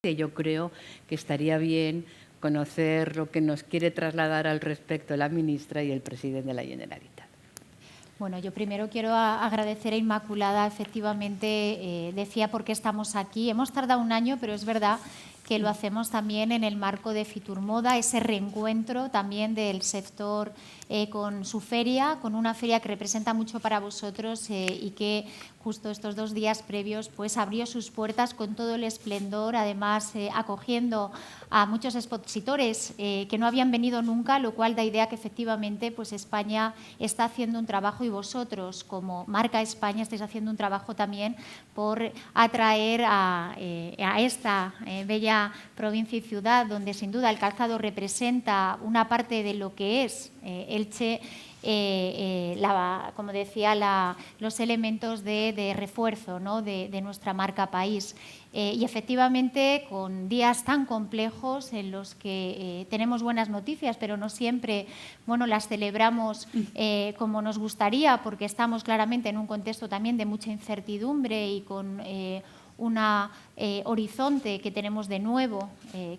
Yo creo que estaría bien conocer lo que nos quiere trasladar al respecto la ministra y el presidente de la Generalitat. Bueno, yo primero quiero agradecer a Inmaculada, efectivamente, decía por qué estamos aquí. Hemos tardado un año, pero es verdad que lo hacemos también en el marco de Fiturmoda, ese reencuentro también del sector con su feria, con una feria que representa mucho para vosotros y que justo estos 2 días previos pues abrió sus puertas con todo el esplendor, además acogiendo a muchos expositores que no habían venido nunca, lo cual da idea que efectivamente pues España está haciendo un trabajo y vosotros como marca España estáis haciendo un trabajo también por atraer a esta bella provincia y ciudad donde sin duda el calzado representa una parte de lo que es Elche, como decía, los elementos de refuerzo, ¿no?, de nuestra marca país. Y efectivamente, con días tan complejos en los que tenemos buenas noticias, pero no siempre las celebramos como nos gustaría, porque estamos claramente en un contexto también de mucha incertidumbre y con un horizonte que tenemos de nuevo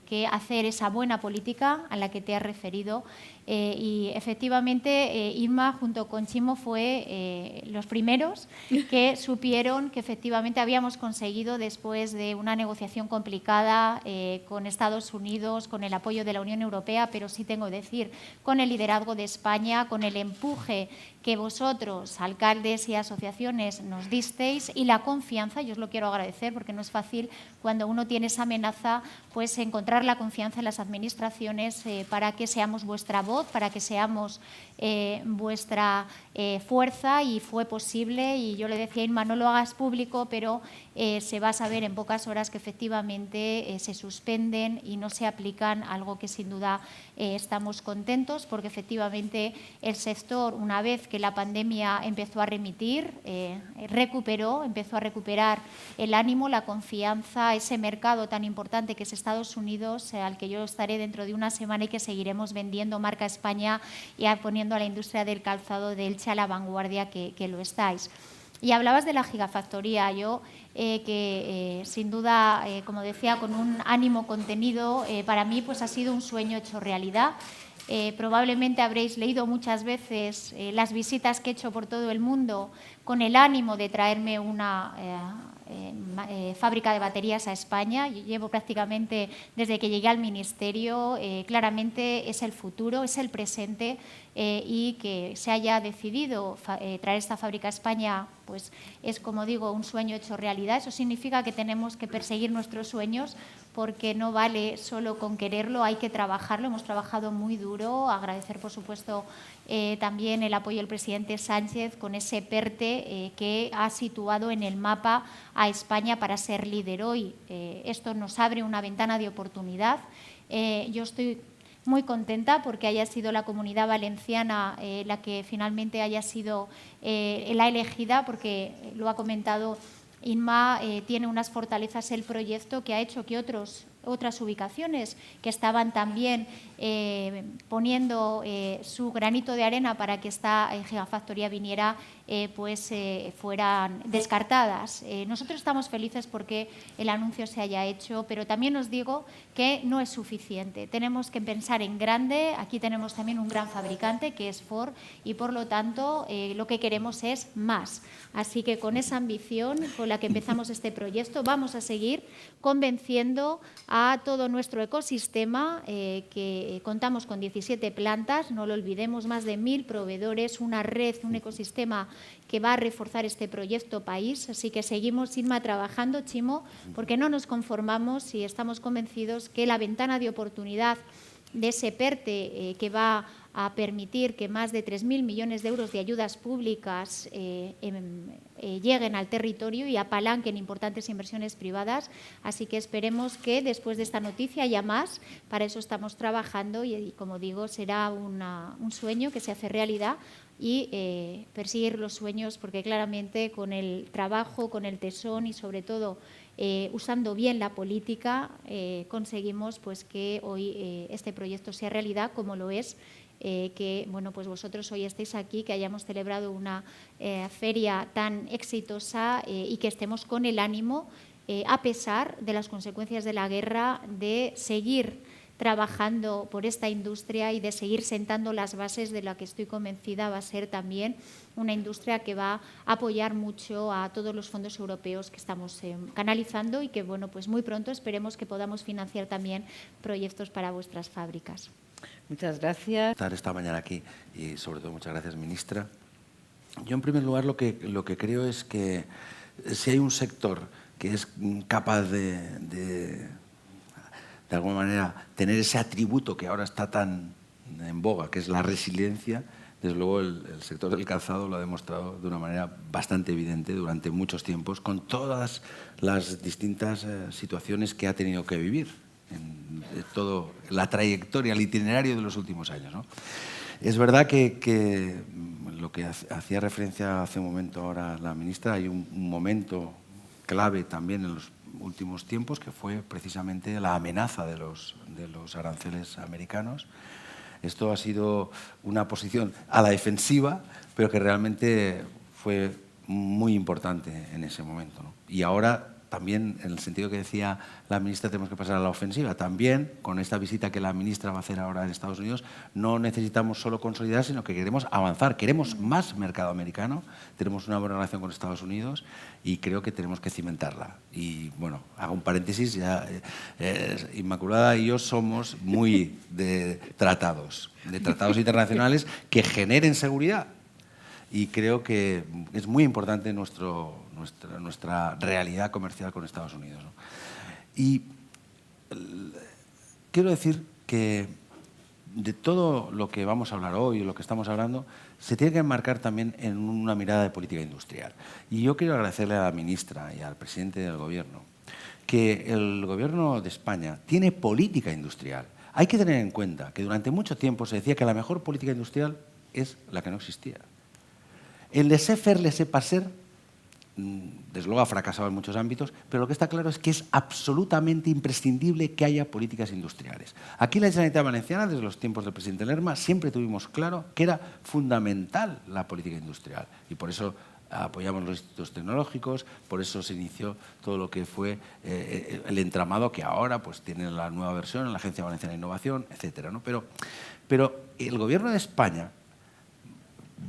que hacer esa buena política a la que te has referido. Y efectivamente Inma junto con Chimo fue los primeros que supieron que efectivamente habíamos conseguido, después de una negociación complicada con Estados Unidos, con el apoyo de la Unión Europea, pero sí tengo que decir con el liderazgo de España, con el empuje que vosotros, alcaldes y asociaciones, nos disteis y la confianza, yo os lo quiero agradecer porque no es fácil cuando uno tiene esa amenaza, pues encontrar la confianza en las administraciones para que seamos vuestra voz, para que seamos vuestra fuerza, y fue posible. Y yo le decía a Inma, no lo hagas público, pero se va a saber en pocas horas que efectivamente se suspenden y no se aplican, algo que sin duda estamos contentos porque efectivamente el sector, una vez que la pandemia empezó a remitir, empezó a recuperar el ánimo, la confianza, ese mercado tan importante que es Estados Unidos, al que yo estaré dentro de una semana y que seguiremos vendiendo marca España y poniendo a la industria del calzado de Elche a la vanguardia que lo estáis. Y hablabas de la gigafactoría. Yo, sin duda, como decía, con un ánimo contenido, para mí pues ha sido un sueño hecho realidad. Probablemente habréis leído muchas veces las visitas que he hecho por todo el mundo con el ánimo de traerme una fábrica de baterías a España. Yo llevo prácticamente desde que llegué al Ministerio, claramente es el futuro, es el presente, y que se haya decidido traer esta fábrica a España pues es, como digo, un sueño hecho realidad. Eso significa que tenemos que perseguir nuestros sueños, porque no vale solo con quererlo, hay que trabajarlo. Hemos trabajado muy duro. Agradecer, por supuesto, también el apoyo del presidente Sánchez con ese PERTE que ha situado en el mapa a España para ser líder hoy. Esto nos abre una ventana de oportunidad. Yo estoy muy contenta porque haya sido la Comunidad Valenciana la que finalmente haya sido la elegida, porque lo ha comentado Inma, tiene unas fortalezas el proyecto que ha hecho que otras ubicaciones que estaban también poniendo su granito de arena para que esta gigafactoría viniera, fueran descartadas. Nosotros estamos felices porque el anuncio se haya hecho, pero también os digo que no es suficiente. Tenemos que pensar en grande. Aquí tenemos también un gran fabricante que es Ford y, por lo tanto, lo que queremos es más. Así que con esa ambición con la que empezamos este proyecto vamos a seguir convenciendo a todo nuestro ecosistema, que contamos con 17 plantas, no lo olvidemos, más de 1000 proveedores, una red, un ecosistema que va a reforzar este proyecto país. Así que seguimos, Inma, trabajando, Chimo, porque no nos conformamos y estamos convencidos que la ventana de oportunidad de ese PERTE que va a permitir que más de 3.000 millones de euros de ayudas públicas lleguen al territorio y apalanquen importantes inversiones privadas. Así que esperemos que después de esta noticia haya más. Para eso estamos trabajando y como digo, será un sueño que se hace realidad, y perseguir los sueños, porque claramente con el trabajo, con el tesón y sobre todo usando bien la política, conseguimos pues que hoy este proyecto sea realidad, como lo es que pues vosotros hoy estéis aquí, que hayamos celebrado una feria tan exitosa y que estemos con el ánimo a pesar de las consecuencias de la guerra, de seguir trabajando por esta industria y de seguir sentando las bases de la que estoy convencida va a ser también una industria que va a apoyar mucho a todos los fondos europeos que estamos canalizando y que, bueno, pues muy pronto esperemos que podamos financiar también proyectos para vuestras fábricas. Muchas gracias. Estar esta mañana aquí y sobre todo muchas gracias, ministra. Yo en primer lugar lo que creo es que si hay un sector que es capaz de alguna manera tener ese atributo que ahora está tan en boga, que es la resiliencia, desde luego el sector del calzado lo ha demostrado de una manera bastante evidente durante muchos tiempos, con todas las distintas situaciones que ha tenido que vivir en toda la trayectoria, el itinerario de los últimos años, ¿no? Es verdad que lo que hacía referencia hace un momento ahora la ministra, hay un momento clave también en los últimos tiempos, que fue precisamente la amenaza de los aranceles americanos. Esto ha sido una posición a la defensiva, pero que realmente fue muy importante en ese momento, ¿no? Y ahora también, en el sentido que decía la ministra, tenemos que pasar a la ofensiva. También, con esta visita que la ministra va a hacer ahora en Estados Unidos, no necesitamos solo consolidar, sino que queremos avanzar. Queremos más mercado americano, tenemos una buena relación con Estados Unidos y creo que tenemos que cimentarla. Y, bueno, hago un paréntesis, ya, Inmaculada y yo somos muy de tratados internacionales que generen seguridad. Y creo que es muy importante nuestra realidad comercial con Estados Unidos, ¿no? Y quiero decir que de todo lo que vamos a hablar hoy, lo que estamos hablando, se tiene que enmarcar también en una mirada de política industrial. Y yo quiero agradecerle a la ministra y al presidente del Gobierno que el Gobierno de España tiene política industrial. Hay que tener en cuenta que durante mucho tiempo se decía que la mejor política industrial es la que no existía. El laissez-faire, laissez-passer, desde luego ha fracasado en muchos ámbitos, pero lo que está claro es que es absolutamente imprescindible que haya políticas industriales. Aquí en la Generalitat Valenciana, desde los tiempos del presidente Lerma, siempre tuvimos claro que era fundamental la política industrial y por eso apoyamos los institutos tecnológicos, por eso se inició todo lo que fue el entramado que ahora pues, tiene la nueva versión, la Agencia Valenciana de Innovación, etcétera, ¿no? Pero el Gobierno de España,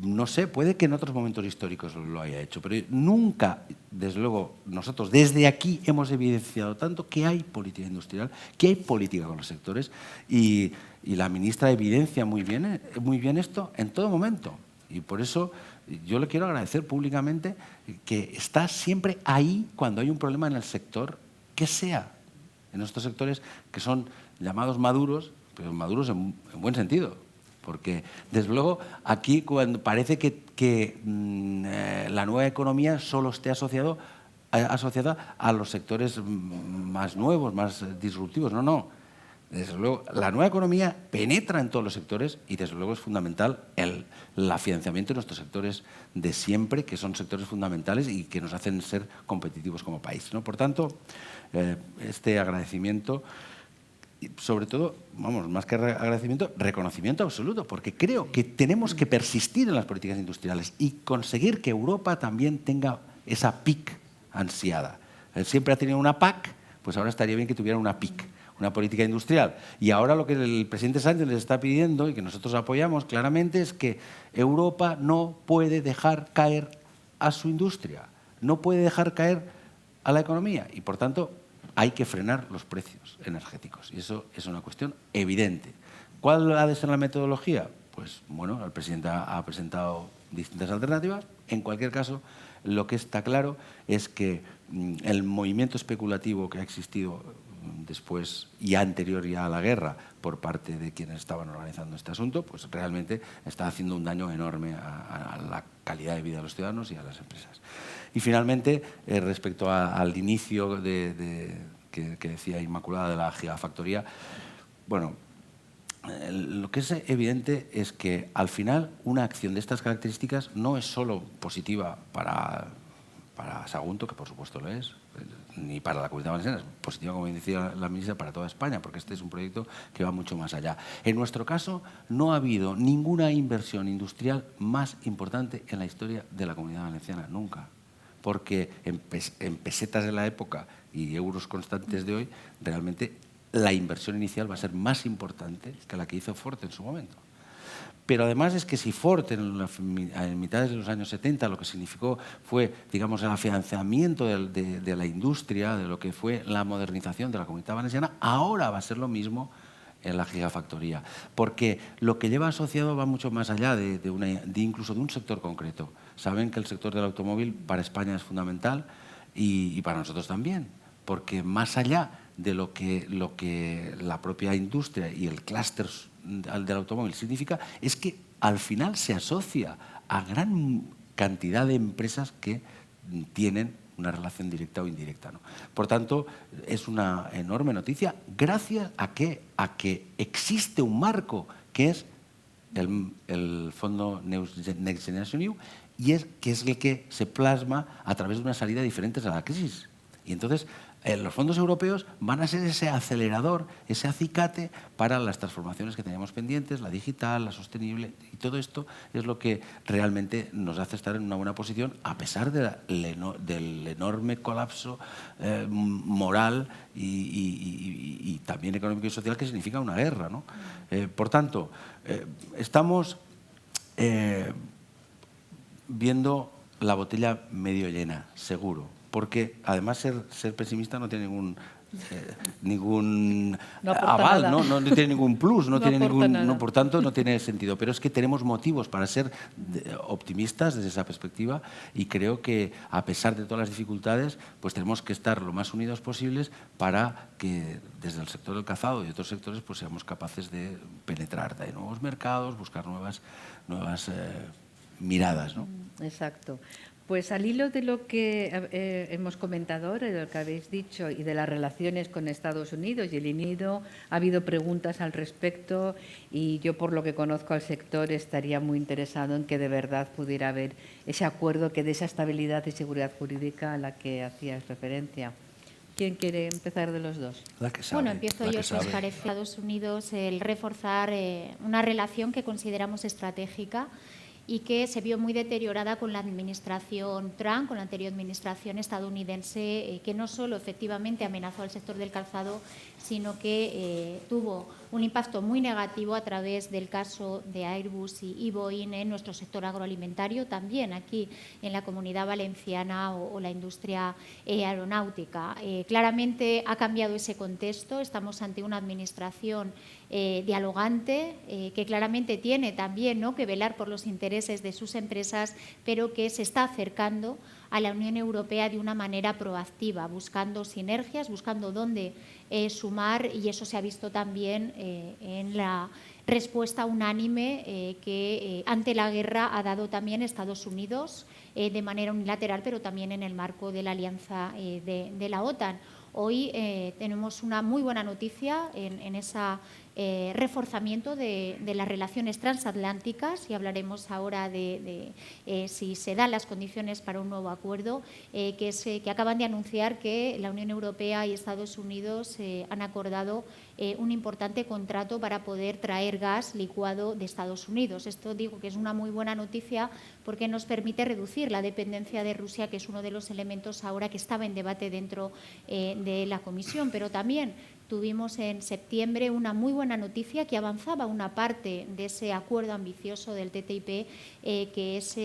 no sé, puede que en otros momentos históricos lo haya hecho, pero nunca, desde luego, nosotros desde aquí hemos evidenciado tanto que hay política industrial, que hay política con los sectores y la ministra evidencia muy bien esto en todo momento. Y por eso yo le quiero agradecer públicamente que está siempre ahí cuando hay un problema en el sector, que sea en estos sectores que son llamados maduros, pero maduros en buen sentido. Porque, desde luego, aquí cuando parece que la nueva economía solo esté asociada a los sectores más nuevos, más disruptivos. No, no. Desde luego, la nueva economía penetra en todos los sectores y, desde luego, es fundamental el afianzamiento de nuestros sectores de siempre, que son sectores fundamentales y que nos hacen ser competitivos como país, ¿no? Por tanto, este agradecimiento... sobre todo, vamos, más que agradecimiento, reconocimiento absoluto, porque creo que tenemos que persistir en las políticas industriales y conseguir que Europa también tenga esa PIC ansiada. Él siempre ha tenido una PAC, pues ahora estaría bien que tuviera una PIC, una política industrial. Y ahora lo que el presidente Sánchez les está pidiendo y que nosotros apoyamos claramente es que Europa no puede dejar caer a su industria, no puede dejar caer a la economía y, por tanto, hay que frenar los precios energéticos y eso es una cuestión evidente. ¿Cuál ha de ser la metodología? Pues bueno, el presidente ha presentado distintas alternativas. En cualquier caso, lo que está claro es que el movimiento especulativo que ha existido después y anterior ya a la guerra por parte de quienes estaban organizando este asunto, pues realmente está haciendo un daño enorme a la calidad de vida de los ciudadanos y a las empresas. Y finalmente, respecto al inicio que decía Inmaculada de la gigafactoría, bueno, lo que es evidente es que al final una acción de estas características no es solo positiva para Sagunto, que por supuesto lo es, ni para la Comunidad Valenciana, es positiva, como decía la ministra, para toda España, porque este es un proyecto que va mucho más allá. En nuestro caso, no ha habido ninguna inversión industrial más importante en la historia de la Comunidad Valenciana, nunca. porque en pesetas de la época y euros constantes de hoy, realmente la inversión inicial va a ser más importante que la que hizo Ford en su momento. Pero además es que si Ford en mitades de los años 70 lo que significó fue, digamos, el afianzamiento de la industria, de lo que fue la modernización de la Comunitat Valenciana, ahora va a ser lo mismo en la gigafactoría. Porque lo que lleva asociado va mucho más allá de incluso de un sector concreto. Saben que el sector del automóvil para España es fundamental y para nosotros también, porque más allá de lo que la propia industria y el clúster del automóvil significa, es que al final se asocia a gran cantidad de empresas que tienen una relación directa o indirecta, ¿no? Por tanto, es una enorme noticia gracias a que existe un marco que es el Fondo Next Generation EU y que es el que se plasma a través de una salida diferente a la crisis. Y entonces los fondos europeos van a ser ese acelerador, ese acicate para las transformaciones que teníamos pendientes, la digital, la sostenible, y todo esto es lo que realmente nos hace estar en una buena posición a pesar del enorme colapso moral y también económico y social que significa una guerra, ¿no? Por tanto, estamos viendo la botella medio llena, seguro. Porque además ser pesimista no tiene ningún aval, no tiene ningún plus, por tanto no tiene sentido. Pero es que tenemos motivos para ser optimistas desde esa perspectiva y creo que a pesar de todas las dificultades, pues tenemos que estar lo más unidos posibles para que desde el sector del calzado y otros sectores pues seamos capaces de penetrar de nuevos mercados, buscar nuevas miradas, ¿no? Exacto. Pues al hilo de lo que hemos comentado ahora, de lo que habéis dicho y de las relaciones con Estados Unidos y el INIDO, ha habido preguntas al respecto y yo, por lo que conozco al sector, estaría muy interesado en que de verdad pudiera haber ese acuerdo que dé esa estabilidad y seguridad jurídica a la que hacías referencia. ¿Quién quiere empezar de los dos? La que sabe, bueno, empiezo yo. Si os parece, Estados Unidos, el reforzar una relación que consideramos estratégica y que se vio muy deteriorada con la administración Trump, con la anterior administración estadounidense, que no solo efectivamente amenazó al sector del calzado, sino que tuvo un impacto muy negativo a través del caso de Airbus y Boeing en nuestro sector agroalimentario, también aquí en la Comunidad Valenciana o la industria aeronáutica. Claramente ha cambiado ese contexto, estamos ante una administración dialogante, que claramente tiene también, ¿no?, que velar por los intereses de sus empresas, pero que se está acercando a la Unión Europea de una manera proactiva, buscando sinergias, buscando dónde sumar, y eso se ha visto también en la respuesta unánime que ante la guerra ha dado también Estados Unidos de manera unilateral, pero también en el marco de la alianza de la OTAN. Hoy tenemos una muy buena noticia en ese reforzamiento de las relaciones transatlánticas, y hablaremos ahora de si se dan las condiciones para un nuevo acuerdo, que acaban de anunciar que la Unión Europea y Estados Unidos han acordado un importante contrato para poder traer gas licuado de Estados Unidos. Esto digo que es una muy buena noticia porque nos permite reducir la dependencia de Rusia, que es uno de los elementos ahora que estaba en debate dentro de la Comisión. Pero también tuvimos en septiembre una muy buena noticia que avanzaba una parte de ese acuerdo ambicioso del TTIP, que es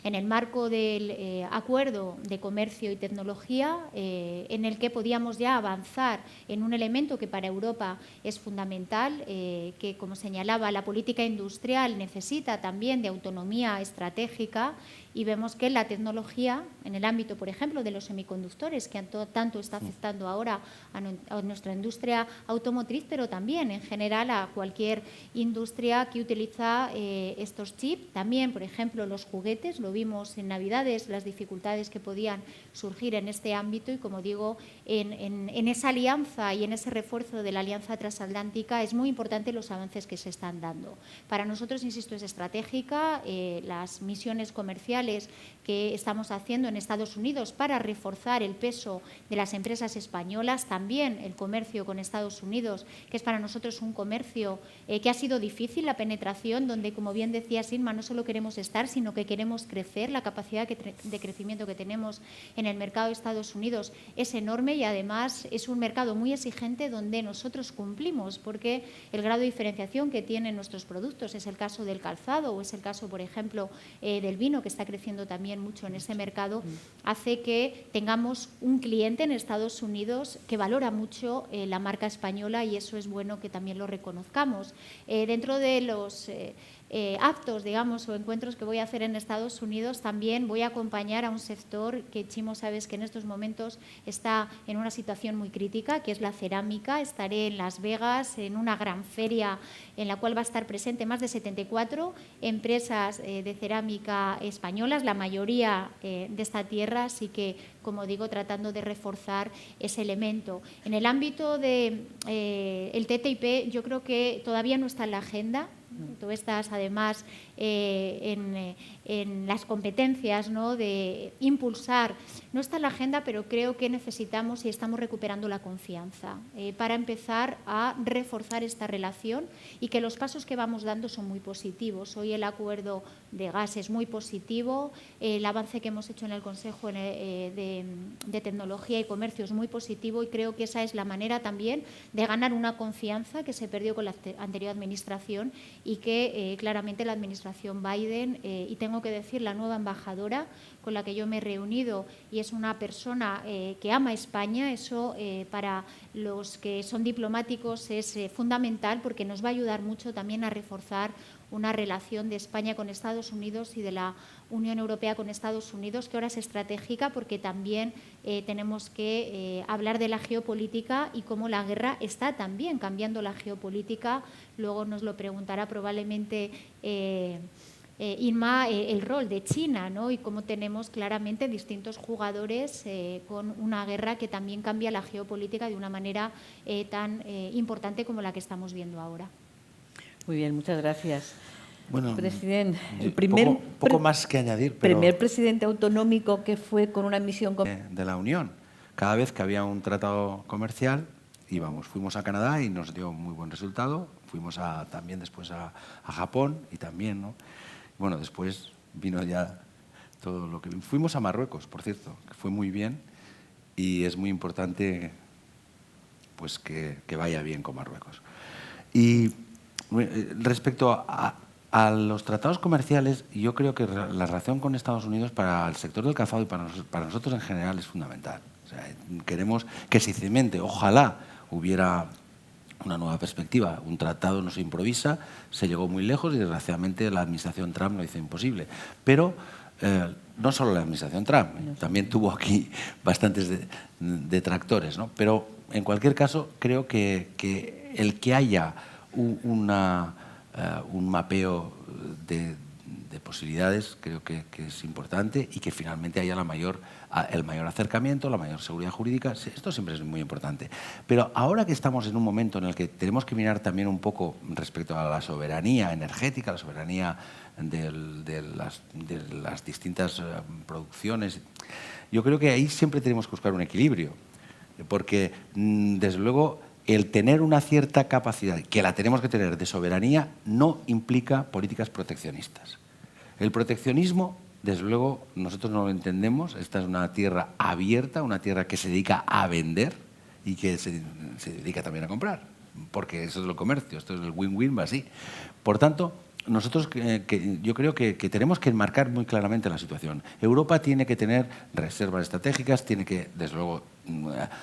en el marco del acuerdo de comercio y tecnología, en el que podíamos ya avanzar en un elemento que para Europa es fundamental, que, como señalaba, la política industrial necesita también de autonomía estratégica, y vemos que la tecnología, en el ámbito, por ejemplo, de los semiconductores, que tanto está afectando ahora a nuestra industria automotriz, pero también en general a cualquier industria que utiliza estos chips. También, por ejemplo, los juguetes, lo vimos en Navidades, las dificultades que podían surgir en este ámbito, y como digo, en esa alianza y en ese refuerzo de la alianza transatlántica es muy importante los avances que se están dando. Para nosotros, insisto, es estratégica las misiones comerciales que estamos haciendo en Estados Unidos para reforzar el peso de las empresas españolas, también el comercio con Estados Unidos, que es para nosotros un comercio que ha sido difícil la penetración, donde, como bien decía Sirma, no solo queremos estar, sino que queremos crecer crecer. La capacidad de crecimiento que tenemos en el mercado de Estados Unidos es enorme y además es un mercado muy exigente donde nosotros cumplimos, porque el grado de diferenciación que tienen nuestros productos es el caso del calzado o es el caso, por ejemplo, del vino, que está creciendo también mucho en ese mercado, hace que tengamos un cliente en Estados Unidos que valora mucho la marca española y eso es bueno que también lo reconozcamos. Dentro de los actos, digamos, o encuentros que voy a hacer en Estados Unidos, también voy a acompañar a un sector que, Chimo, sabes que en estos momentos está en una situación muy crítica, que es la cerámica. Estaré en Las Vegas en una gran feria en la cual va a estar presente más de 74 empresas de cerámica españolas, la mayoría de esta tierra, así que, como digo, tratando de reforzar ese elemento. En el ámbito del TTIP, yo creo que todavía no está en la agenda. Tú estás, además, en las competencias, ¿no?, de impulsar. No está en la agenda, pero creo que necesitamos y estamos recuperando la confianza para empezar a reforzar esta relación y que los pasos que vamos dando son muy positivos. Hoy el acuerdo de gas es muy positivo, el avance que hemos hecho en el Consejo de Tecnología y Comercio es muy positivo y creo que esa es la manera también de ganar una confianza que se perdió con la anterior administración y que claramente la administración Biden, y tengo que decir la nueva embajadora con la que yo me he reunido, y es una persona que ama España, eso para los que son diplomáticos es fundamental porque nos va a ayudar mucho también a reforzar una relación de España con Estados Unidos y de la Unión Europea con Estados Unidos, que ahora es estratégica porque también tenemos que hablar de la geopolítica y cómo la guerra está también cambiando la geopolítica. Luego nos lo preguntará probablemente Inma, el rol de China, ¿no?, y cómo tenemos claramente distintos jugadores con una guerra que también cambia la geopolítica de una manera tan importante como la que estamos viendo ahora. Muy bien, muchas gracias. Bueno, presidente, el poco más que añadir, pero primer presidente autonómico que fue con una misión de la Unión. Cada vez que había un tratado comercial, fuimos a Canadá y nos dio muy buen resultado. Fuimos también después a Japón y también, ¿no? Bueno, después vino ya todo lo que... Fuimos a Marruecos, por cierto, que fue muy bien y es muy importante pues que vaya bien con Marruecos. Y respecto a los tratados comerciales, yo creo que la relación con Estados Unidos para el sector del calzado y para nosotros en general es fundamental. O sea, queremos que se cimente, ojalá hubiera una nueva perspectiva. Un tratado no se improvisa, se llegó muy lejos y desgraciadamente la administración Trump lo hizo imposible. Pero no solo la administración Trump, también tuvo aquí bastantes detractores, ¿no? Pero en cualquier caso creo que el que haya un mapeo de posibilidades creo que es importante y que finalmente haya el mayor acercamiento, la mayor seguridad jurídica. Esto siempre es muy importante. Pero ahora que estamos en un momento en el que tenemos que mirar también un poco respecto a la soberanía energética, la soberanía de las distintas producciones, yo creo que ahí siempre tenemos que buscar un equilibrio, porque desde luego el tener una cierta capacidad, que la tenemos que tener, de soberanía, no implica políticas proteccionistas. El proteccionismo, desde luego, nosotros no lo entendemos. Esta es una tierra abierta, una tierra que se dedica a vender y que se dedica también a comprar, porque eso es el comercio, esto es el win-win, va así. Por tanto, nosotros yo creo que tenemos que enmarcar muy claramente la situación. Europa tiene que tener reservas estratégicas, tiene que, desde luego,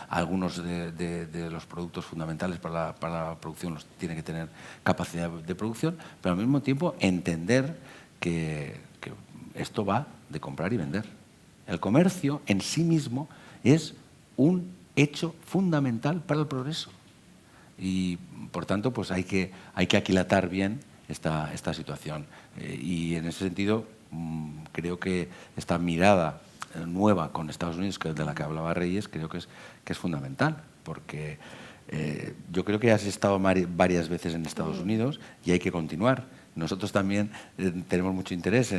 algunos de los productos fundamentales para la producción los tiene que tener capacidad de producción, pero al mismo tiempo entender que esto va de comprar y vender. El comercio en sí mismo es un hecho fundamental para el progreso y, por tanto, pues hay que aquilatar bien esta situación. Y en ese sentido creo que esta mirada nueva con Estados Unidos, que de la que hablaba Reyes, creo que es fundamental, porque yo creo que has estado varias veces en Estados Unidos y hay que continuar. Nosotros también tenemos mucho interés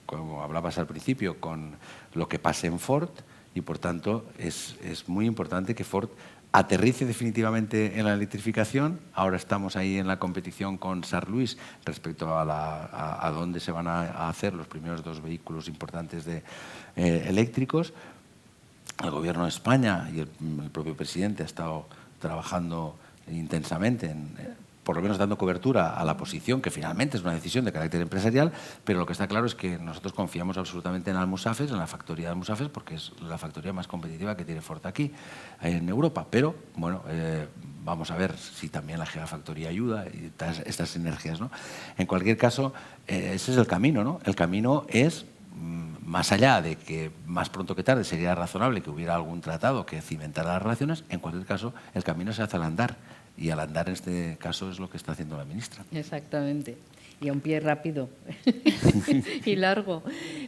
como hablabas al principio, con lo que pase en Ford y, por tanto, es muy importante que Ford aterrice definitivamente en la electrificación. Ahora estamos ahí en la competición con Saarlouis respecto a dónde se van a hacer los primeros 2 vehículos importantes eléctricos. El Gobierno de España y el propio presidente ha estado trabajando intensamente por lo menos dando cobertura a la posición, que finalmente es una decisión de carácter empresarial, pero lo que está claro es que nosotros confiamos absolutamente en Almusafes, en la factoría de Almusafes, porque es la factoría más competitiva que tiene Ford aquí, en Europa. Pero, bueno, vamos a ver si también la Gigafactoría ayuda y estas sinergias, ¿no? En cualquier caso, ese es el camino, ¿no? El camino es, más allá de que más pronto que tarde sería razonable que hubiera algún tratado que cimentara las relaciones, en cualquier caso, el camino se hace al andar. Y al andar, en este caso, es lo que está haciendo la ministra. Exactamente. Y a un pie rápido y largo.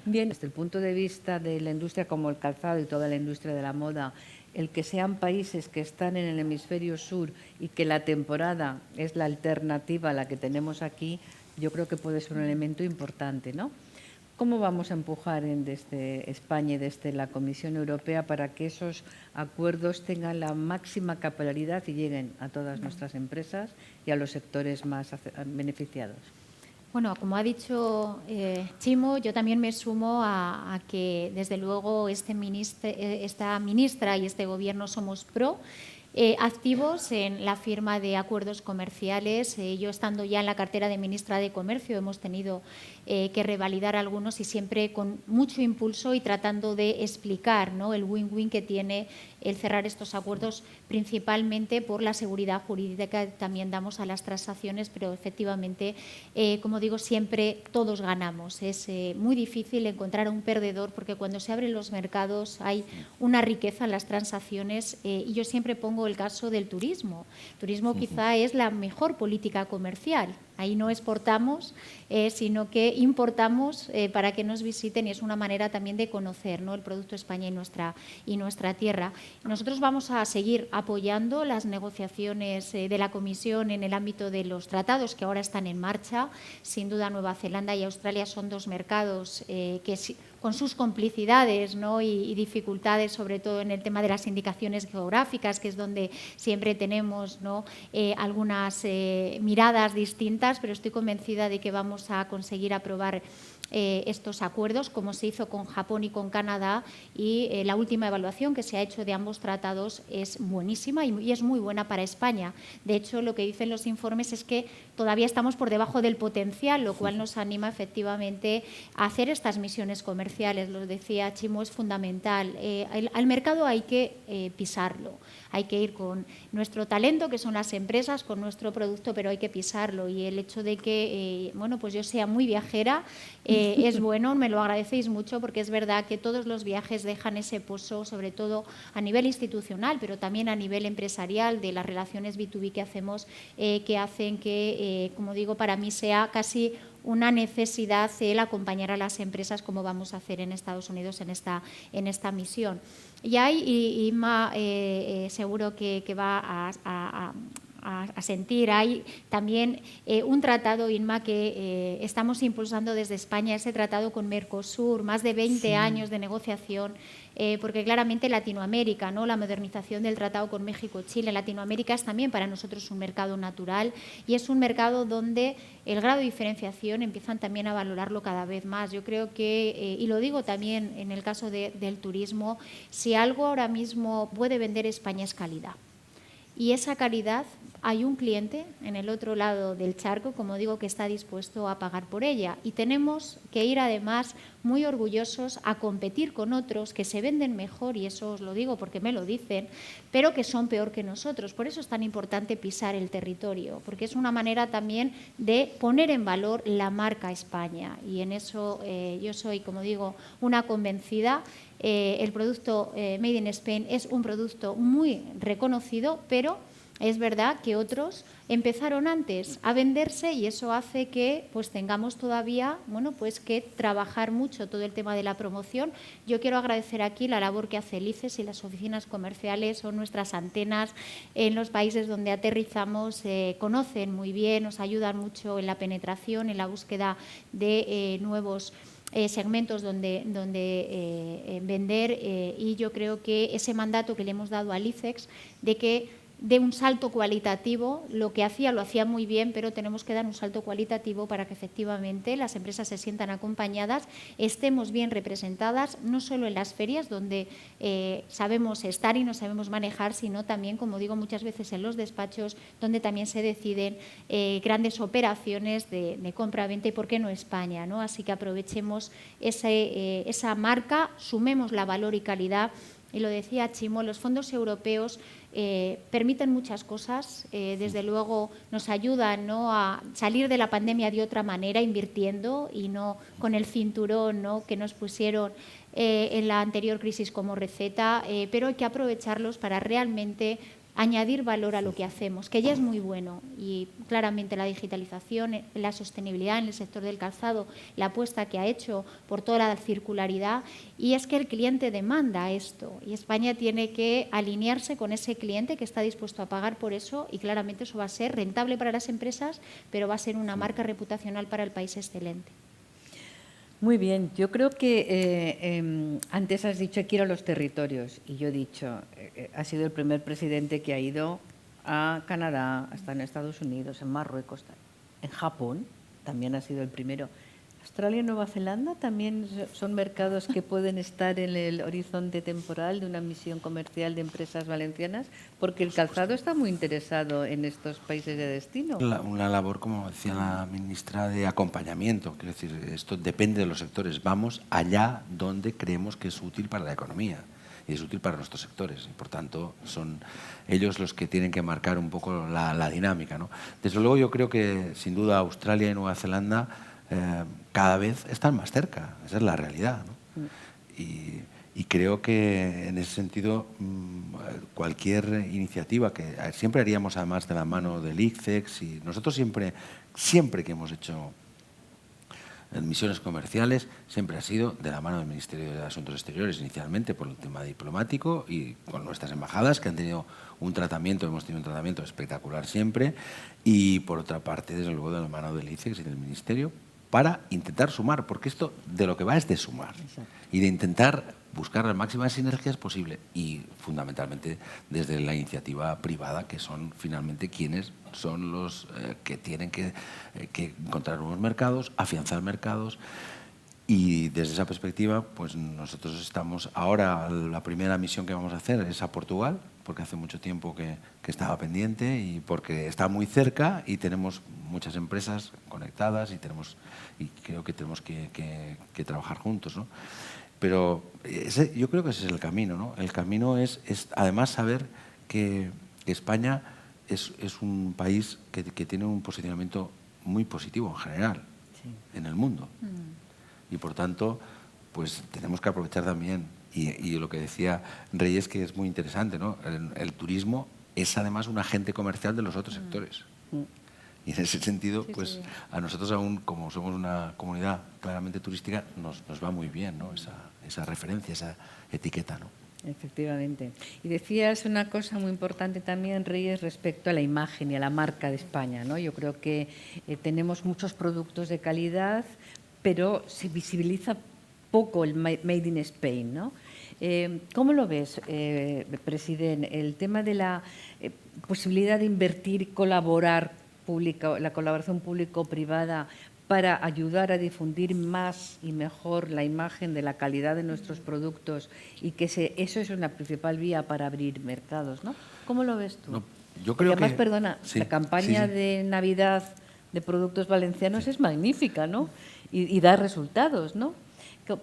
Bien, desde el punto de vista de la industria como el calzado y toda la industria de la moda, el que sean países que están en el hemisferio sur y que la temporada es la alternativa a la que tenemos aquí, yo creo que puede ser un elemento importante, ¿no? ¿Cómo vamos a empujar desde España y desde la Comisión Europea para que esos acuerdos tengan la máxima capilaridad y lleguen a todas nuestras empresas y a los sectores más beneficiados? Bueno, como ha dicho Chimo, yo también me sumo a que, desde luego, esta ministra y este Gobierno somos pro. Activos en la firma de acuerdos comerciales. Yo, estando ya en la cartera de ministra de Comercio, hemos tenido que revalidar algunos y siempre con mucho impulso y tratando de explicar, ¿no?, el win-win que tiene el cerrar estos acuerdos, principalmente por la seguridad jurídica que también damos a las transacciones, pero efectivamente, como digo, siempre todos ganamos. Es muy difícil encontrar a un perdedor porque cuando se abren los mercados hay una riqueza en las transacciones y yo siempre pongo el caso del turismo. El turismo quizá es la mejor política comercial. Ahí no exportamos, sino que importamos para que nos visiten y es una manera también de conocer, ¿no?, el producto España y nuestra tierra. Nosotros vamos a seguir apoyando las negociaciones de la Comisión en el ámbito de los tratados que ahora están en marcha. Sin duda, Nueva Zelanda y Australia son 2 mercados que, con sus complicidades, ¿no?, y dificultades, sobre todo en el tema de las indicaciones geográficas, que es donde siempre tenemos, ¿no?, algunas miradas distintas, pero estoy convencida de que vamos a conseguir aprobar estos acuerdos, como se hizo con Japón y con Canadá, y la última evaluación que se ha hecho de ambos tratados es buenísima y es muy buena para España. De hecho, lo que dicen los informes es que todavía estamos por debajo del potencial, lo cual nos anima efectivamente a hacer estas misiones comerciales. Lo decía Chimo, es fundamental. Al mercado hay que pisarlo. Hay que ir con nuestro talento, que son las empresas, con nuestro producto, pero hay que pisarlo. Y el hecho de que bueno, pues yo sea muy viajera es bueno, me lo agradecéis mucho, porque es verdad que todos los viajes dejan ese pozo, sobre todo a nivel institucional, pero también a nivel empresarial, de las relaciones B2B que hacemos, que hacen que, como digo, para mí sea casi una necesidad el acompañar a las empresas, como vamos a hacer en Estados Unidos en esta misión. Y hay, Inma, seguro que va a sentir, hay también un tratado, Inma, que estamos impulsando desde España, ese tratado con Mercosur, más de 20 años de negociación, porque claramente Latinoamérica, ¿no?, la modernización del tratado con México, Chile, Latinoamérica es también para nosotros un mercado natural y es un mercado donde el grado de diferenciación empiezan también a valorarlo cada vez más. Yo creo que, y lo digo también en el caso del turismo, si algo ahora mismo puede vender España es calidad. Y esa calidad, hay un cliente en el otro lado del charco, como digo, que está dispuesto a pagar por ella. Y tenemos que ir, además, muy orgullosos a competir con otros que se venden mejor, y eso os lo digo porque me lo dicen, pero que son peor que nosotros. Por eso es tan importante pisar el territorio, porque es una manera también de poner en valor la marca España. Y en eso yo soy, como digo, una convencida. El producto Made in Spain es un producto muy reconocido, pero es verdad que otros empezaron antes a venderse y eso hace que pues tengamos todavía, bueno, pues que trabajar mucho todo el tema de la promoción. Yo quiero agradecer aquí la labor que hace el ICES y las oficinas comerciales, son nuestras antenas en los países donde aterrizamos, conocen muy bien, nos ayudan mucho en la penetración, en la búsqueda de nuevos segmentos donde vender y yo creo que ese mandato que le hemos dado al ICEX de que dé un salto cualitativo, lo que hacía lo hacía muy bien, pero tenemos que dar un salto cualitativo para que efectivamente las empresas se sientan acompañadas, estemos bien representadas, no solo en las ferias donde sabemos estar y nos sabemos manejar, sino también, como digo muchas veces, en los despachos donde también se deciden grandes operaciones de compra-venta y por qué no España, ¿no? Así que aprovechemos esa marca, sumemos la valor y calidad. Y lo decía Chimo, los fondos europeos permiten muchas cosas, desde luego nos ayudan, ¿no?, a salir de la pandemia de otra manera, invirtiendo y no con el cinturón, ¿no?, que nos pusieron en la anterior crisis como receta, pero hay que aprovecharlos para realmente añadir valor a lo que hacemos, que ya es muy bueno, y claramente la digitalización, la sostenibilidad en el sector del calzado, la apuesta que ha hecho por toda la circularidad, y es que el cliente demanda esto y España tiene que alinearse con ese cliente que está dispuesto a pagar por eso, y claramente eso va a ser rentable para las empresas, pero va a ser una marca reputacional para el país excelente. Muy bien, yo creo que antes has dicho quiero los territorios y yo he dicho, ha sido el primer presidente que ha ido a Canadá, hasta en Estados Unidos, en Marruecos, en Japón también ha sido el primero. Australia y Nueva Zelanda también son mercados que pueden estar en el horizonte temporal de una misión comercial de empresas valencianas, porque el calzado está muy interesado en estos países de destino. Una labor, como decía la ministra, de acompañamiento. Quiero decir, esto depende de los sectores. Vamos allá donde creemos que es útil para la economía y es útil para nuestros sectores. Y, por tanto, son ellos los que tienen que marcar un poco la dinámica, ¿no? Desde luego, yo creo que, sin duda, Australia y Nueva Zelanda cada vez están más cerca. Esa es la realidad, ¿no? Y creo que en ese sentido cualquier iniciativa que siempre haríamos además de la mano del ICEX, y nosotros siempre que hemos hecho misiones comerciales siempre ha sido de la mano del Ministerio de Asuntos Exteriores, inicialmente por el tema diplomático y con nuestras embajadas que han tenido hemos tenido un tratamiento espectacular siempre, y por otra parte desde luego de la mano del ICEX y del Ministerio, para intentar sumar, porque esto de lo que va es de sumar. Exacto. Y de intentar buscar las máximas sinergias posible, y fundamentalmente desde la iniciativa privada, que son finalmente quienes son los que tienen que encontrar nuevos mercados, afianzar mercados. Y desde esa perspectiva, pues nosotros estamos ahora, la primera misión que vamos a hacer es a Portugal, porque hace mucho tiempo que estaba pendiente y porque está muy cerca y tenemos muchas empresas conectadas y creo que tenemos que trabajar juntos, ¿no? Pero yo creo que ese es el camino, ¿no? El camino es además saber que España es un país que tiene un posicionamiento muy positivo en general, sí, en el mundo. Y por tanto, pues tenemos que aprovechar también, y lo que decía Reyes, que es muy interesante, ¿no? El turismo es además un agente comercial de los otros sectores. Y en ese sentido, sí, pues sí, a nosotros aún, como somos una comunidad claramente turística, nos va muy bien, ¿no? Esa referencia, esa etiqueta, ¿no? Efectivamente. Y decías una cosa muy importante también, Reyes, respecto a la imagen y a la marca de España, ¿no? Yo creo que tenemos muchos productos de calidad, pero se visibiliza poco el Made in Spain, ¿no? ¿Cómo lo ves, presidente, el tema de la posibilidad de invertir y colaborar, la colaboración público-privada, para ayudar a difundir más y mejor la imagen de la calidad de nuestros productos, y que eso es una principal vía para abrir mercados, ¿no? ¿Cómo lo ves tú? No, yo creo además, que, perdona, sí, la campaña de Navidad de productos valencianos es magnífica, ¿no? Y da resultados, ¿no?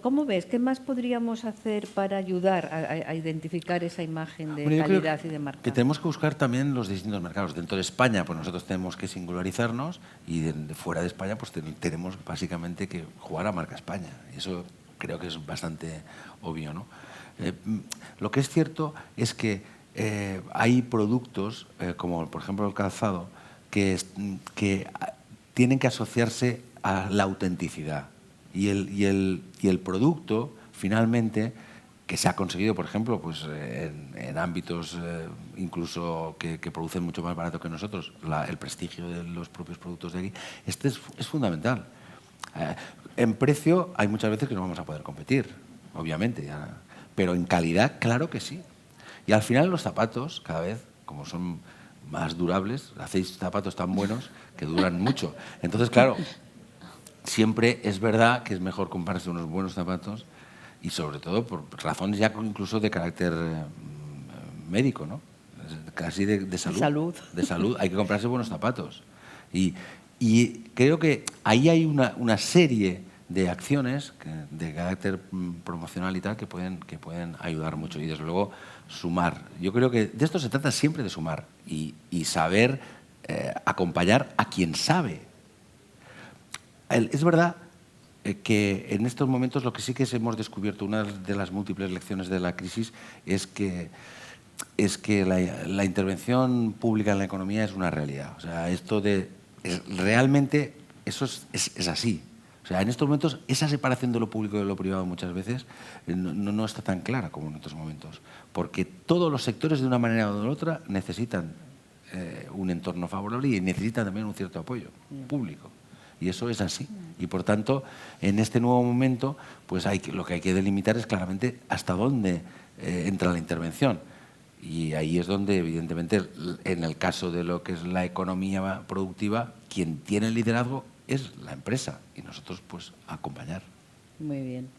¿Cómo ves? ¿Qué más podríamos hacer para ayudar a identificar esa imagen de calidad y de marca? Que tenemos que buscar también los distintos mercados. Dentro de España, pues nosotros tenemos que singularizarnos, y de fuera de España, pues tenemos básicamente que jugar a marca España. Y eso creo que es bastante obvio, ¿no? Lo que es cierto es que hay productos, como por ejemplo el calzado, que tienen que asociarse a la autenticidad. Y el producto, finalmente, que se ha conseguido, por ejemplo, pues en ámbitos incluso que producen mucho más barato que nosotros, el prestigio de los propios productos de aquí, es fundamental. En precio hay muchas veces que no vamos a poder competir, obviamente, pero en calidad, claro que sí. Y al final los zapatos, cada vez, como son más durables, hacéis zapatos tan buenos que duran mucho. Entonces, claro, siempre es verdad que es mejor comprarse unos buenos zapatos y sobre todo por razones ya incluso de carácter médico, ¿no? Casi de salud. De salud. Hay que comprarse buenos zapatos. Y creo que ahí hay una serie de acciones de carácter promocional y tal que pueden ayudar mucho y desde luego sumar. Yo creo que de esto se trata siempre, de sumar y saber acompañar a quien sabe. Es verdad que en estos momentos lo que sí que hemos descubierto, una de las múltiples lecciones de la crisis, es que la intervención pública en la economía es una realidad. O sea, realmente eso es así. O sea, en estos momentos esa separación de lo público y de lo privado muchas veces no está tan clara como en otros momentos, porque todos los sectores de una manera o de otra necesitan un entorno favorable y necesitan también un cierto apoyo público. Y eso es así. Y por tanto, en este nuevo momento, pues lo que hay que delimitar es claramente hasta dónde entra la intervención. Y ahí es donde, evidentemente, en el caso de lo que es la economía productiva, quien tiene el liderazgo es la empresa y nosotros, pues, acompañar. Muy bien.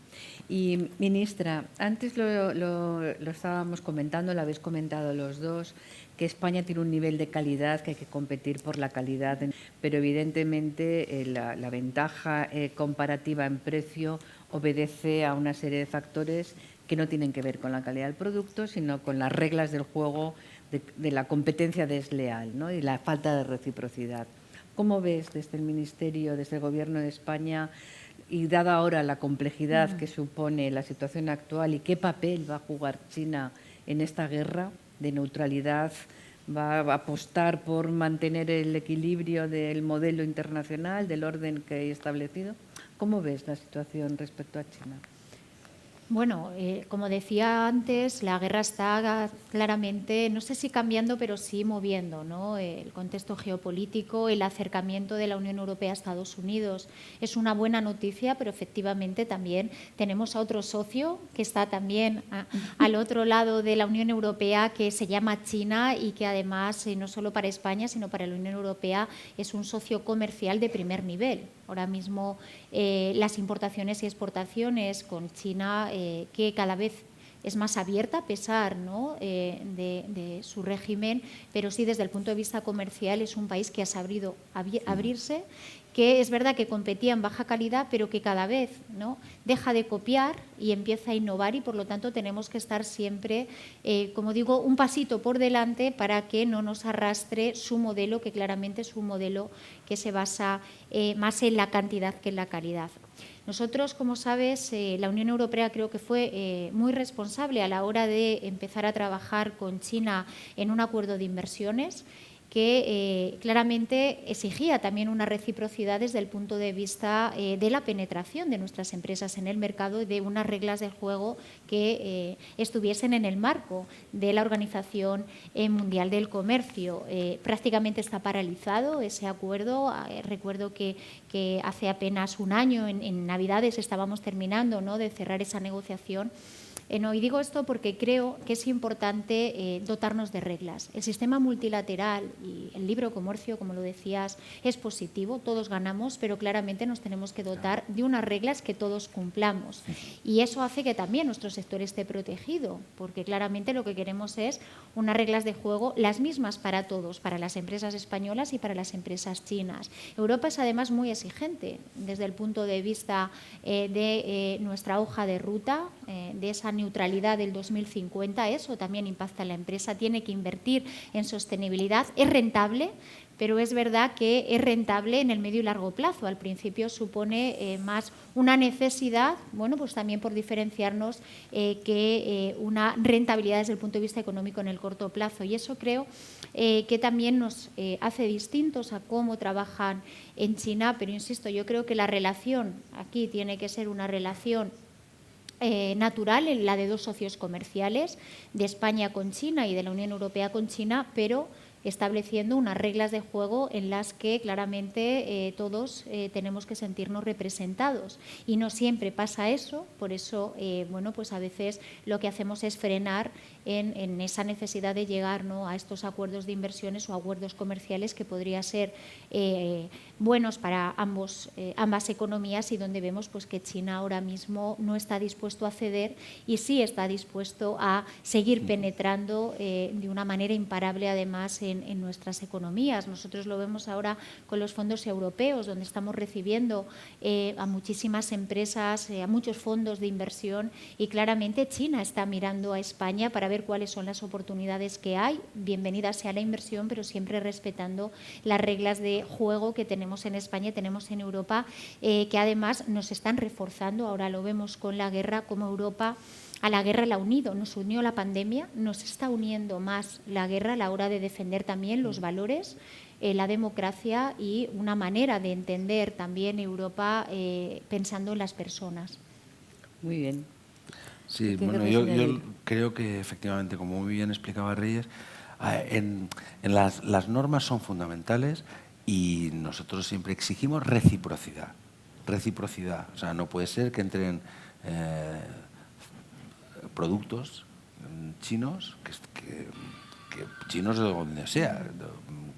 Y, ministra, antes lo estábamos comentando, lo habéis comentado los dos, que España tiene un nivel de calidad, que hay que competir por la calidad, pero evidentemente la ventaja comparativa en precio obedece a una serie de factores que no tienen que ver con la calidad del producto, sino con las reglas del juego de la competencia desleal, ¿no? Y la falta de reciprocidad. ¿Cómo ves desde el Ministerio, desde el Gobierno de España, y dada ahora la complejidad que supone la situación actual y qué papel va a jugar China en esta guerra de neutralidad, va a apostar por mantener el equilibrio del modelo internacional, del orden que hay establecido? ¿Cómo ves la situación respecto a China? Bueno, como decía antes, la guerra está claramente, no sé si cambiando, pero sí moviendo, ¿no? El contexto geopolítico, el acercamiento de la Unión Europea a Estados Unidos es una buena noticia, pero efectivamente también tenemos a otro socio que está también al otro lado de la Unión Europea, que se llama China y que además, no solo para España, sino para la Unión Europea, es un socio comercial de primer nivel. Ahora mismo las importaciones y exportaciones con China, que cada vez es más abierta a pesar, ¿no? de su régimen, pero sí desde el punto de vista comercial es un país que ha sabido abrirse, que es verdad que competía en baja calidad, pero que cada vez, ¿no? deja de copiar y empieza a innovar y por lo tanto tenemos que estar siempre, como digo, un pasito por delante para que no nos arrastre su modelo, que claramente es un modelo que se basa más en la cantidad que en la calidad. Nosotros, como sabes, la Unión Europea creo que fue muy responsable a la hora de empezar a trabajar con China en un acuerdo de inversiones que claramente exigía también una reciprocidad desde el punto de vista de la penetración de nuestras empresas en el mercado y de unas reglas del juego que estuviesen en el marco de la Organización Mundial del Comercio. Prácticamente está paralizado ese acuerdo. Recuerdo que hace apenas un año, en Navidades, estábamos terminando, ¿no?, de cerrar esa negociación. No, y digo esto porque creo que es importante dotarnos de reglas. El sistema multilateral y el libre comercio, como lo decías, es positivo, todos ganamos, pero claramente nos tenemos que dotar de unas reglas que todos cumplamos. Y eso hace que también nuestro sector esté protegido, porque claramente lo que queremos es unas reglas de juego las mismas para todos, para las empresas españolas y para las empresas chinas. Europa es además muy exigente desde el punto de vista de nuestra hoja de ruta, de esa neutralidad del 2050, eso también impacta en la empresa, tiene que invertir en sostenibilidad, es rentable, pero es verdad que es rentable en el medio y largo plazo. Al principio supone más una necesidad, bueno, pues también por diferenciarnos, que una rentabilidad desde el punto de vista económico en el corto plazo. Y eso creo que también nos hace distintos a cómo trabajan en China, pero insisto, yo creo que la relación aquí tiene que ser una relación natural, la de dos socios comerciales, de España con China y de la Unión Europea con China, pero estableciendo unas reglas de juego en las que claramente todos tenemos que sentirnos representados. Y no siempre pasa eso, por eso bueno, pues a veces lo que hacemos es frenar en esa necesidad de llegar, ¿no?, a estos acuerdos de inversiones o acuerdos comerciales que podría ser buenos para ambas economías, y donde vemos pues que China ahora mismo no está dispuesto a ceder y sí está dispuesto a seguir penetrando de una manera imparable además en nuestras economías. Nosotros lo vemos ahora con los fondos europeos, donde estamos recibiendo a muchísimas empresas, a muchos fondos de inversión, y claramente China está mirando a España para ver cuáles son las oportunidades que hay. Bienvenida sea la inversión, pero siempre respetando las reglas de juego que tenemos en España y tenemos en Europa, que además nos están reforzando. Ahora lo vemos con la guerra, como Europa a la guerra la ha unido, nos unió la pandemia, nos está uniendo más la guerra a la hora de defender también los valores, la democracia y una manera de entender también Europa pensando en las personas. Muy bien. Sí, bueno, yo creo que efectivamente, como muy bien explicaba Reyes, las normas son fundamentales y nosotros siempre exigimos reciprocidad. Reciprocidad. O sea, no puede ser que entren productos chinos, chinos de donde sea,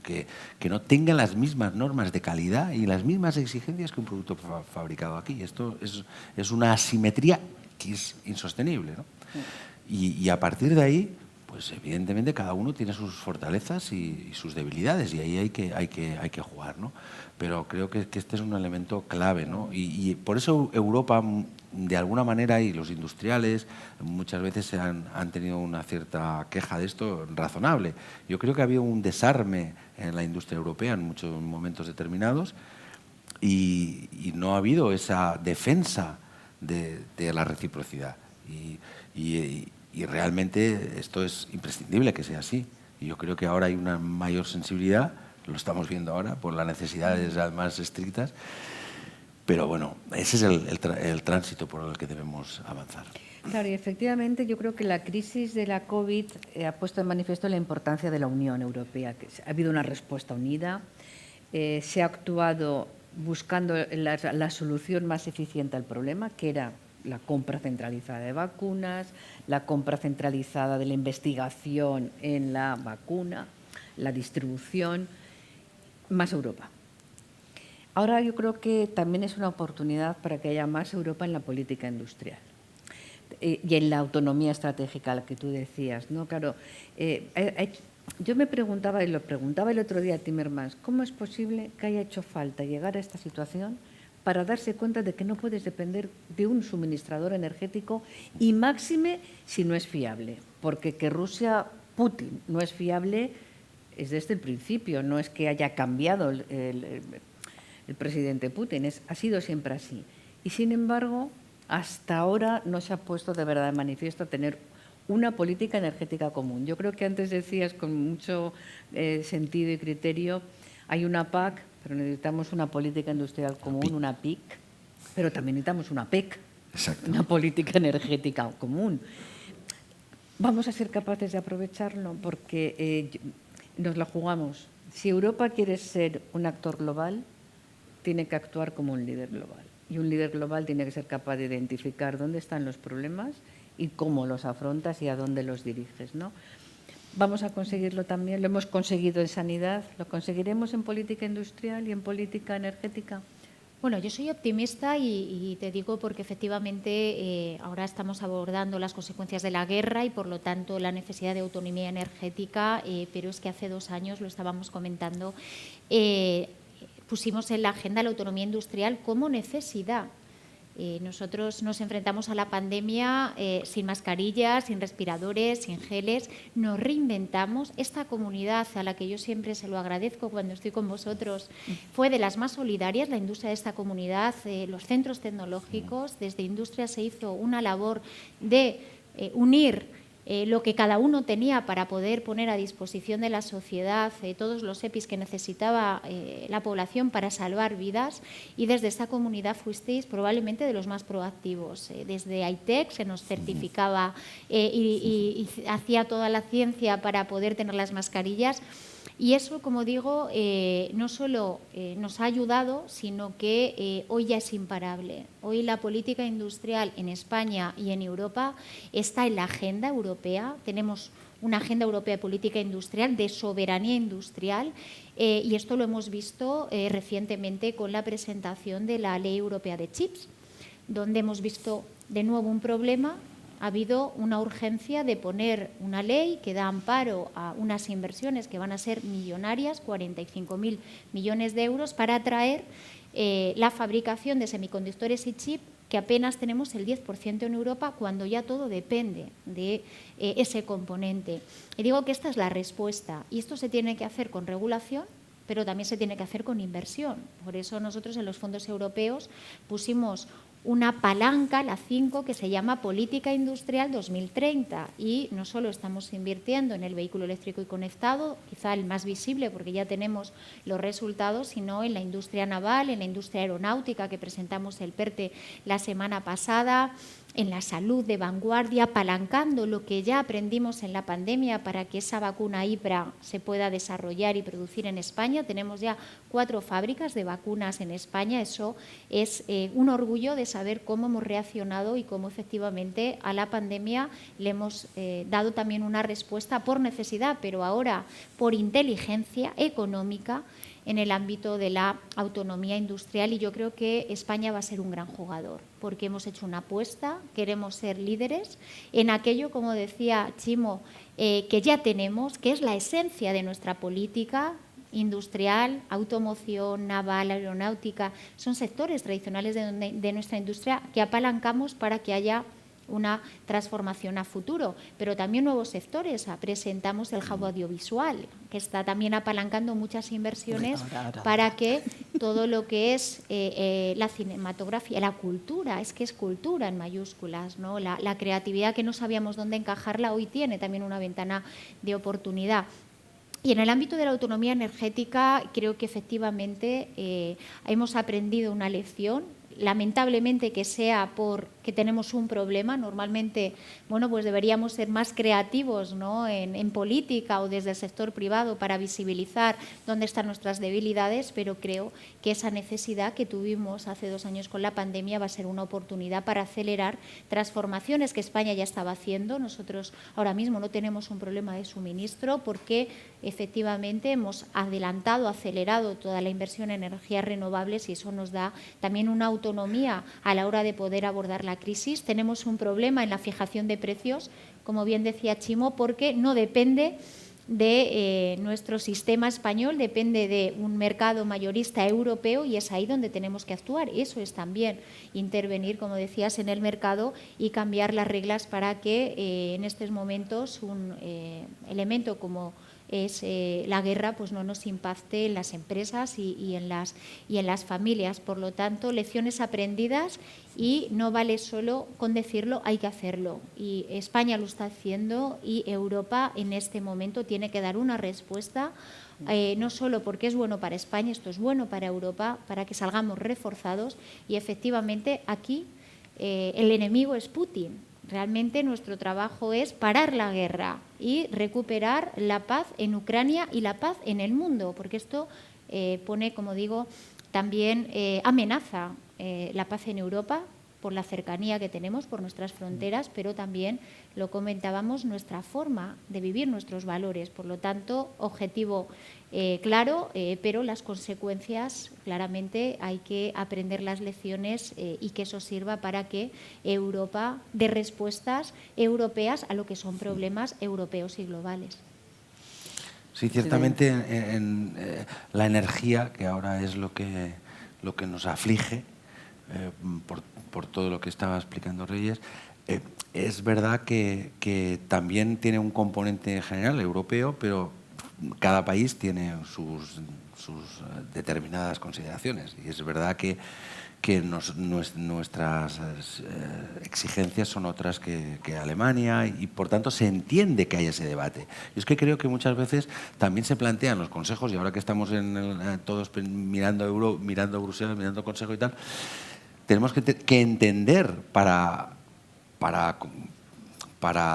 que no tengan las mismas normas de calidad y las mismas exigencias que un producto fabricado aquí. Esto es una asimetría que es insostenible, ¿no? Y a partir de ahí, pues evidentemente cada uno tiene sus fortalezas y sus debilidades, y ahí hay que jugar, ¿no? Pero creo que este es un elemento clave, ¿no? Y por eso Europa, de alguna manera, y los industriales muchas veces han tenido una cierta queja de esto razonable. Yo creo que ha habido un desarme en la industria europea en muchos momentos determinados y no ha habido esa defensa de la reciprocidad. Y realmente esto es imprescindible que sea así. Y yo creo que ahora hay una mayor sensibilidad, lo estamos viendo ahora, por las necesidades más estrictas. Pero bueno, ese es el tránsito por el que debemos avanzar. Claro, y efectivamente yo creo que la crisis de la COVID ha puesto en manifiesto la importancia de la Unión Europea. Que ha habido una respuesta unida, se ha actuado buscando la solución más eficiente al problema, que era la compra centralizada de vacunas, la compra centralizada de la investigación en la vacuna, la distribución, más Europa. Ahora yo creo que también es una oportunidad para que haya más Europa en la política industrial y en la autonomía estratégica, la que tú decías, ¿no? Claro, yo me preguntaba, y lo preguntaba el otro día a Timmermans, ¿cómo es posible que haya hecho falta llegar a esta situación para darse cuenta de que no puedes depender de un suministrador energético, y máxime si no es fiable? Porque que Rusia, Putin, no es fiable es desde el principio, no es que haya cambiado el presidente Putin, ha sido siempre así. Y sin embargo, hasta ahora no se ha puesto de verdad de manifiesto tener una política energética común. Yo creo que antes decías con mucho sentido y criterio, hay una PAC, pero necesitamos una política industrial común, una PIC, pero también necesitamos una PEC, exacto, una política energética común. Vamos a ser capaces de aprovecharlo porque nos la jugamos. Si Europa quiere ser un actor global, tiene que actuar como un líder global. Y un líder global tiene que ser capaz de identificar dónde están los problemas y cómo los afrontas y a dónde los diriges, ¿no? Vamos a conseguirlo también, lo hemos conseguido en sanidad, lo conseguiremos en política industrial y en política energética. Bueno, yo soy optimista y te digo porque efectivamente ahora estamos abordando las consecuencias de la guerra y por lo tanto la necesidad de autonomía energética, pero es que hace 2 años, lo estábamos comentando, pusimos en la agenda la autonomía industrial como necesidad. Nosotros nos enfrentamos a la pandemia sin mascarillas, sin respiradores, sin geles. Nos reinventamos. Esta comunidad, a la que yo siempre se lo agradezco cuando estoy con vosotros, fue de las más solidarias, la industria de esta comunidad, los centros tecnológicos. Desde industria se hizo una labor de unir lo que cada uno tenía para poder poner a disposición de la sociedad todos los EPIs que necesitaba la población para salvar vidas, y desde esta comunidad fuisteis probablemente de los más proactivos. Desde AITEC se nos certificaba y hacía toda la ciencia para poder tener las mascarillas. Y eso, como digo, no solo nos ha ayudado, sino que hoy ya es imparable. Hoy la política industrial en España y en Europa está en la agenda europea. Tenemos una agenda europea de política industrial, de soberanía industrial, y esto lo hemos visto recientemente con la presentación de la Ley Europea de Chips, donde hemos visto de nuevo un problema. Ha habido una urgencia de poner una ley que da amparo a unas inversiones que van a ser millonarias, 45.000 millones de euros, para atraer la fabricación de semiconductores y chip, que apenas tenemos el 10% en Europa, cuando ya todo depende de ese componente. Y digo que esta es la respuesta, y esto se tiene que hacer con regulación, pero también se tiene que hacer con inversión. Por eso nosotros en los fondos europeos pusimos una palanca, la 5, que se llama Política Industrial 2030, y no solo estamos invirtiendo en el vehículo eléctrico y conectado, quizá el más visible porque ya tenemos los resultados, sino en la industria naval, en la industria aeronáutica, que presentamos el PERTE la semana pasada, en la salud de vanguardia, apalancando lo que ya aprendimos en la pandemia para que esa vacuna IBRA se pueda desarrollar y producir en España. Tenemos ya 4 fábricas de vacunas en España. Eso es un orgullo de saber cómo hemos reaccionado y cómo efectivamente a la pandemia le hemos dado también una respuesta por necesidad, pero ahora por inteligencia económica, en el ámbito de la autonomía industrial, y yo creo que España va a ser un gran jugador, porque hemos hecho una apuesta, queremos ser líderes en aquello, como decía Chimo, que ya tenemos, que es la esencia de nuestra política industrial, automoción, naval, aeronáutica. Son sectores tradicionales de nuestra industria que apalancamos para que haya una transformación a futuro, pero también nuevos sectores. Presentamos el hub audiovisual, que está también apalancando muchas inversiones para que todo lo que es la cinematografía, la cultura, es que es cultura en mayúsculas, ¿no? La creatividad, que no sabíamos dónde encajarla, hoy tiene también una ventana de oportunidad. Y en el ámbito de la autonomía energética, creo que efectivamente hemos aprendido una lección. Lamentablemente que sea porque tenemos un problema. Normalmente, bueno, pues deberíamos ser más creativos, ¿no?, en política o desde el sector privado para visibilizar dónde están nuestras debilidades, pero creo que esa necesidad que tuvimos hace 2 años con la pandemia va a ser una oportunidad para acelerar transformaciones que España ya estaba haciendo. Nosotros ahora mismo no tenemos un problema de suministro porque efectivamente hemos adelantado, acelerado toda la inversión en energías renovables, y eso nos da también una autonomía a la hora de poder abordar la crisis. Tenemos un problema en la fijación de precios, como bien decía Chimo, porque no depende de nuestro sistema español, depende de un mercado mayorista europeo, y es ahí donde tenemos que actuar. Eso es también intervenir, como decías, en el mercado y cambiar las reglas para que en estos momentos un elemento como es la guerra, pues no nos impacte en las empresas y en las familias. Por lo tanto, lecciones aprendidas, y no vale solo con decirlo, hay que hacerlo. Y España lo está haciendo, y Europa en este momento tiene que dar una respuesta, no solo porque es bueno para España, esto es bueno para Europa, para que salgamos reforzados. Y efectivamente aquí el enemigo es Putin. Realmente nuestro trabajo es parar la guerra y recuperar la paz en Ucrania y la paz en el mundo, porque esto pone, como digo, también amenaza la paz en Europa por la cercanía que tenemos, por nuestras fronteras, pero también, lo comentábamos, nuestra forma de vivir, nuestros valores. Por lo tanto, objetivo claro, pero las consecuencias, claramente, hay que aprender las lecciones y que eso sirva para que Europa dé respuestas europeas a lo que son problemas europeos y globales. Sí, ciertamente la energía, que ahora es lo que nos aflige, por todo lo que estaba explicando Reyes, es verdad que también tiene un componente general europeo, pero cada país tiene sus determinadas consideraciones. Y es verdad que nuestras exigencias son otras que Alemania, y por tanto se entiende que hay ese debate. Y es que creo que muchas veces también se plantean los consejos, y ahora que estamos todos mirando Bruselas, mirando el Consejo y tal, tenemos que entender para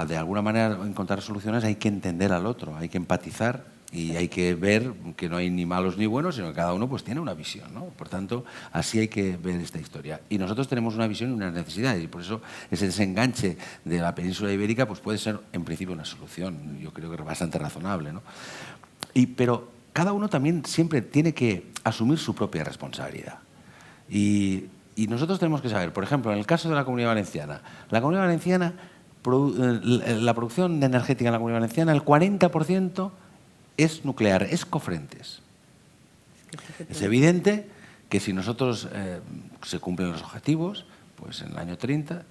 de alguna manera encontrar soluciones, hay que entender al otro, hay que empatizar Y hay que ver que no hay ni malos ni buenos, sino que cada uno pues tiene una visión, ¿no? Por tanto, así hay que ver esta historia. Y nosotros tenemos una visión y unas necesidades, y por eso ese desenganche de la península ibérica pues puede ser, en principio, una solución. Yo creo que es bastante razonable, ¿no? Pero cada uno también siempre tiene que asumir su propia responsabilidad. Y nosotros tenemos que saber, por ejemplo, en el caso de la Comunidad Valenciana, la Comunidad Valenciana, la producción energética en la Comunidad Valenciana, el 40% es nuclear, es Cofrentes. Es evidente que si nosotros se cumplen los objetivos, pues en el año 30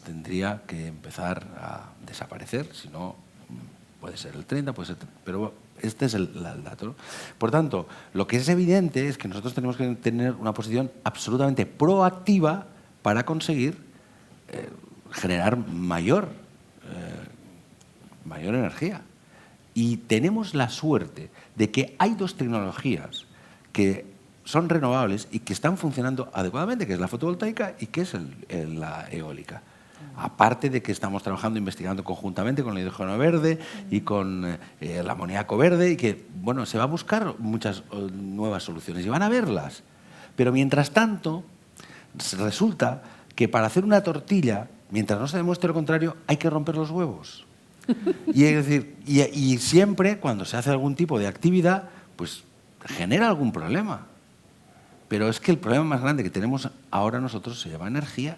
tendría que empezar a desaparecer, si no, puede ser el 30, puede ser, pero este es el dato, ¿no? Por tanto, lo que es evidente es que nosotros tenemos que tener una posición absolutamente proactiva para conseguir generar mayor energía. Y tenemos la suerte de que hay dos tecnologías que son renovables y que están funcionando adecuadamente, que es la fotovoltaica y que es la eólica. Aparte de que estamos trabajando, investigando conjuntamente con el hidrógeno verde y con el amoníaco verde, y que, bueno, se va a buscar muchas nuevas soluciones y van a verlas. Pero mientras tanto, resulta que para hacer una tortilla, mientras no se demuestre lo contrario, hay que romper los huevos. Y, es decir, y siempre cuando se hace algún tipo de actividad, pues genera algún problema. Pero es que el problema más grande que tenemos ahora nosotros se llama energía,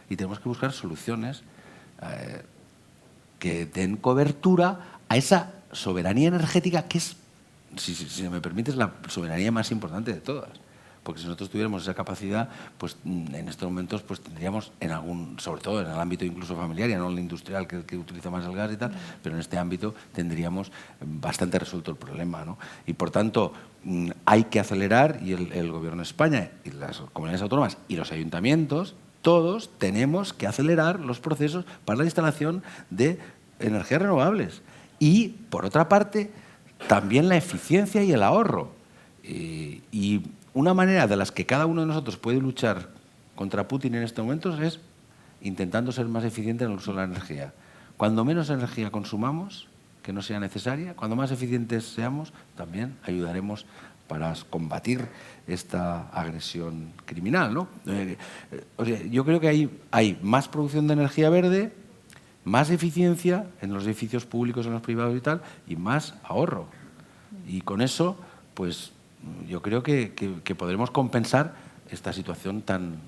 y tenemos que buscar soluciones que den cobertura a esa soberanía energética que es, si me permites, la soberanía más importante de todas. Porque si nosotros tuviéramos esa capacidad, pues en estos momentos pues tendríamos sobre todo en el ámbito incluso familiar, ya no en el industrial que utiliza más el gas y tal, pero en este ámbito tendríamos bastante resuelto el problema, ¿no? Y por tanto hay que acelerar, y el Gobierno de España y las comunidades autónomas y los ayuntamientos, todos tenemos que acelerar los procesos para la instalación de energías renovables. Y por otra parte, también la eficiencia y el ahorro. Y una manera de las que cada uno de nosotros puede luchar contra Putin en estos momentos es intentando ser más eficiente en el uso de la energía. Cuando menos energía consumamos, que no sea necesaria, cuando más eficientes seamos, también ayudaremos para combatir esta agresión criminal, ¿no? O sea, yo creo que hay más producción de energía verde, más eficiencia en los edificios públicos, en los privados y tal, y más ahorro. Y con eso, pues yo creo que podremos compensar esta situación tan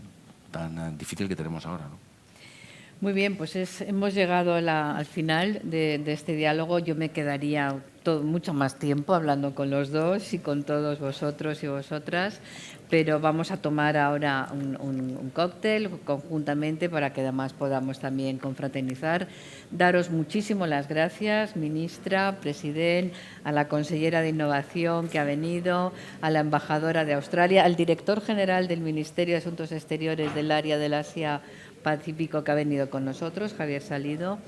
difícil que tenemos ahora, ¿no? Muy bien, pues hemos llegado al final de este diálogo. Yo me quedaría mucho más tiempo hablando con los dos y con todos vosotros y vosotras, pero vamos a tomar ahora un cóctel conjuntamente para que además podamos también confraternizar. Daros muchísimo las gracias, ministra, presidente, a la consellera de Innovación que ha venido, a la embajadora de Australia, al director general del Ministerio de Asuntos Exteriores del área del Asia Pacífico que ha venido con nosotros, Javier Salido,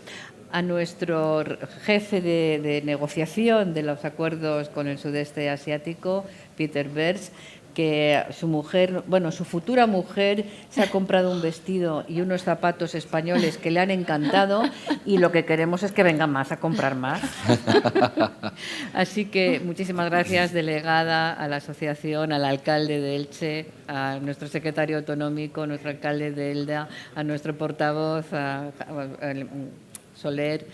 a nuestro jefe de negociación de los acuerdos con el sudeste asiático, Peter Bers, que su futura mujer se ha comprado un vestido y unos zapatos españoles que le han encantado, y lo que queremos es que vengan más a comprar más. Así que muchísimas gracias, delegada, a la asociación, al alcalde de Elche, a nuestro secretario autonómico, nuestro alcalde de Elda, a nuestro portavoz, a Soler.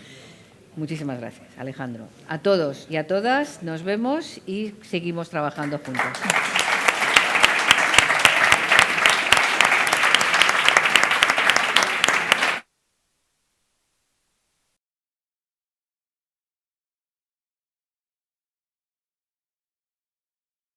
Muchísimas gracias, Alejandro. A todos y a todas nos vemos y seguimos trabajando juntos.